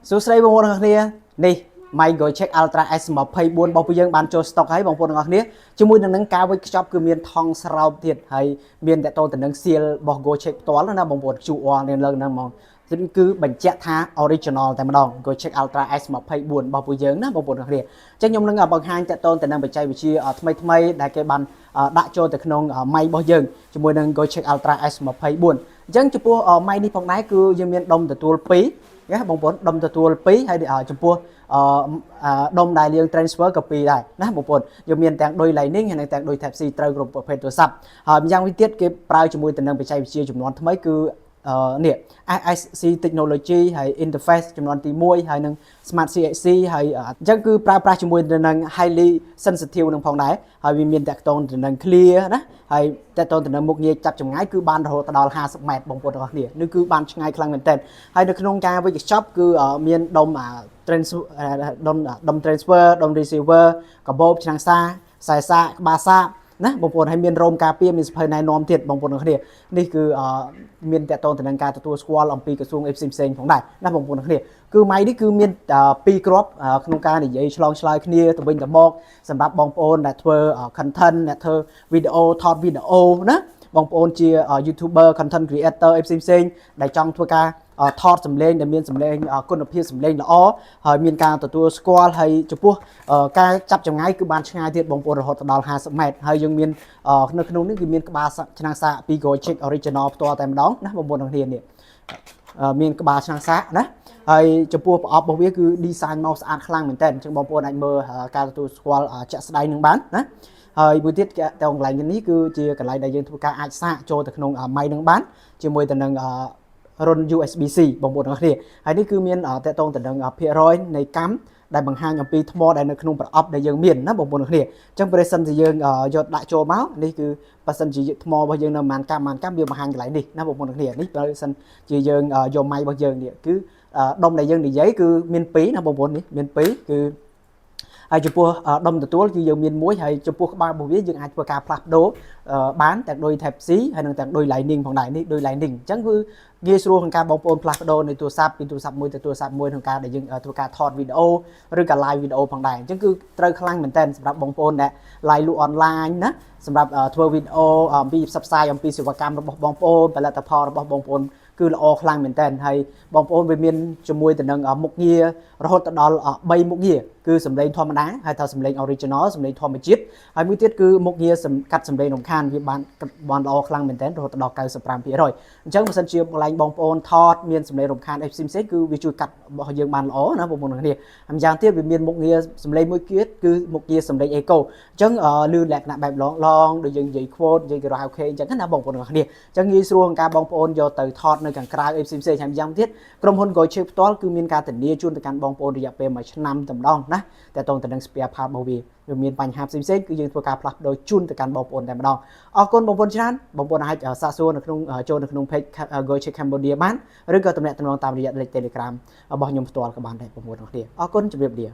សួស្តីបងប្អូនទាំងអស់គ្នានេះ Micro Check Ultra S24 របស់ពួកយើងបានចូល stock ហើយបងប្អូនទាំងអស់គ្នាជាមួយនឹងការវិចខ្ចប់គឺមានថង់ស្រោបទៀតហើយមានតកតទៅនឹងសៀលរបស់ Go Check ផ្ទាល់ណាបងប្អូន QR នៅលើហ្នឹងហ្មងគឺបញ្ជាក់ថា original តែម្ដង Go Check Ultra S24 របស់ពួកយើងណាបងប្អូនទាំងអស់គ្នាអញ្ចឹងខ្ញុំនឹងបង្ហាញតកតទៅនឹងបច្ចេកវិទ្យាថ្មីដែលគេបានដាក់ចូលទៅក្នុង mic របស់យើងជាមួយនឹង Go Check Ultra S24 អញ្ចឹងចំពោះ mic នេះផងដែរគឺយើងមានដុំទទួល2ណាបងប្អូនដុំទទួល2ហើយចំពោះដុំដែលយើង transfer ក៏2ដែរណាបងប្អូនយើងមានទាំងដូច Lightning ហើយទាំងដូច Type C ត្រូវគ្រប់ប្រភេទទូរស័ព្ទហើយម្យ៉ាងវិញទៀតគេប្រើជាមួយទៅនឹងបច្ចេកវិទ្យាចំនួនថ្មីគឺនេះ SSC technology ហើយ interface ចំនួនទី1ហើយនឹង Smart CXC ហើយអញ្ចឹងគឺប្រើប្រាស់ជាមួយទៅនឹង highly sensitive នឹងផងដែរហើយវាមានតាក់ទងទៅនឹង clear ណាហើយតាក់ទងទៅនឹងមុខងារចាប់ចម្ងាយគឺបានរហូតដល់50ម៉ែត្របងប្អូនទាំងអស់គ្នានេះគឺបានឆ្ងាយខ្លាំងមែនទែនហើយនៅក្នុងការវិចខ្ចប់គឺមានដុំ transfer ដុំ receiver កាបូបឆ្នាំងសាខ្សែសាក្បាលសាណាបងប្អូនហើយមានរោមការពារមានសភៅណែនាំទៀតបងប្អូនទាំងគ្នានេះគឺមានតកតងទៅនឹងការទទួលស្គាល់អំពីក្រសួងផ្សេងផងដែរណាបងប្អូនទាំងគ្នាគឺម៉ៃនេះគឺមាន2គ្រាប់ក្នុងការនិយាយឆ្លងឆ្លើយគ្នាទៅវិញទៅមកសម្រាប់បងប្អូនដែលធ្វើ content អ្នកធ្វើវីដេអូថតវីដេអូណាបងប្អូនជា YouTuber content creator ផ្សេងដែលចង់ធ្វើការថតសម្លេងដែលមានសម្លេងគុណភាពសម្លេងល្អហើយមានការទទួលស្គាល់ហើយចំពោះការចាប់ចម្ងាយគឺបានឆ្ងាយទៀតបងប្អូនរហូតដល់50ម៉ែត្រហើយយើងមាននៅក្នុងនេះគឺមានក្បាលឆ្នាំងសាពី Go Check Original ផ្ទាល់តែម្ដងណាបងប្អូនទាំងគ្នានេះមានក្បាលឆ្នាំងសាណាហើយចំពោះប្រអប់របស់វាគឺ design មកស្អាតខ្លាំងមែនតើអញ្ចឹងបងប្អូនអាចមើលការទទួលស្គាល់ជាក់ស្ដែងនឹងបានណាហើយមួយទៀតទៅកន្លែងនេះគឺជាកន្លែងដែលយើងធ្វើការអាចសាកចូលទៅក្នុង mic នឹងបានជាមួយទៅនឹងរុន USB-C បងប្អូនទាំងអស់គ្នាហើយនេះគឺមានតកតងទៅនឹងភាគរយនៃកម្មដែលបង្ហាញអំពីថ្មដែលនៅក្នុងប្រអប់ដែលយើងមានណាបងប្អូនទាំងអស់គ្នាអញ្ចឹងប្រសិនជាយើងយកដាក់ចូលមកនេះគឺបើសិនជាថ្មរបស់យើងនៅប្រហែលកម្មវាបង្ហាញកន្លែងនេះណាបងប្អូនទាំងអស់គ្នានេះបើសិនជាយើងយកម៉ៃរបស់យើងនេះគឺដុំដែលយើងនិយាយគឺមាន2ណាបងប្អូននេះមាន2គឺហើយចំពោះដុំទទួលគឺយើងមាន1ហើយចំពោះក្បាលរបស់វាយើងអាចធ្វើការផ្លាស់ប្ដូរបានទាំងដូច Type C ហើយនឹងទាំងដូច Lightning ផងដែរនេះដូច Lightning អញ្ចឹងគឺងាយស្រួលក្នុងការបងប្អូនផ្លាស់ប្ដូរនៃទូរស័ព្ទពីទូរស័ព្ទមួយទៅទូរស័ព្ទមួយក្នុងការដែលយើងធ្វើការថតវីដេអូឬក៏ live វីដេអូផងដែរអញ្ចឹងគឺត្រូវខ្លាំងមែនតើសម្រាប់បងប្អូនដែល live លក់ online ណាសម្រាប់ធ្វើវីដេអូអំពីផ្សព្វផ្សាយអំពីសេវាកម្មរបស់បងប្អូនផលិតផលរបស់បងប្អូនគឺល្អខ្លាំងមែនតើហើយបងប្អូនវាមានជាមួយទៅនឹងមុខងាររហូតដល់3មុខងារគឺសម្លេងធម្មតាហើយថាសម្លេង original សម្លេងធម្មជាតិហើយមួយទៀតគឺមុខងារកាត់សម្លេងរំខានវាបានល្អខ្លាំងមែនតើរហូតដល់ 95% អញ្ចឹងបើសិនជាកន្លែងបងប្អូនថតមានសម្លេងរំខានផ្សេងគឺវាជួយកាត់របស់យើងបានល្អណាបងប្អូនទាំងគ្នាហើយម្យ៉ាងទៀតវាមានមុខងារសម្លេងមួយទៀតគឺមុខងារសម្លេង echo អញ្ចឹងលឺលក្ខណៈបែបឡងដូចយើងនិយាយ quote និយាយ karaoke អញ្ចឹងណាបងប្អូនទាំងគ្នាអញ្ចឹងងាយស្រួលក្នុងការបងប្អូនយកទៅថតនៅខាងក្រៅផ្សេងហើយម្យ៉ាងទៀតក្រុមហ៊ុន Go Check ផ្ទាល់គឺមានការធានាជូនទៅកាន់បងប្អូនរយៈពេល1ឆ្នាំតែម្ដងណាតែតទៅនឹង spare part របស់វាមានបញ្ហាផ្សេងគឺយើងធ្វើការផ្លាស់ប្ដូរជូនទៅកាន់បងប្អូនតែម្ដងអរគុណបងប្អូនច្រើនបងប្អូនអាចសាកសួរនៅក្នុងចូលនៅក្នុង page Go Check Cambodia បានឬក៏ទំនាក់ទំនងតាមរយៈលេខ Telegram របស់ខ្ញុំផ្ទាល់ក៏បានដែរបងប្អូនទាំងគ្នាអរគុណជម្រាបលា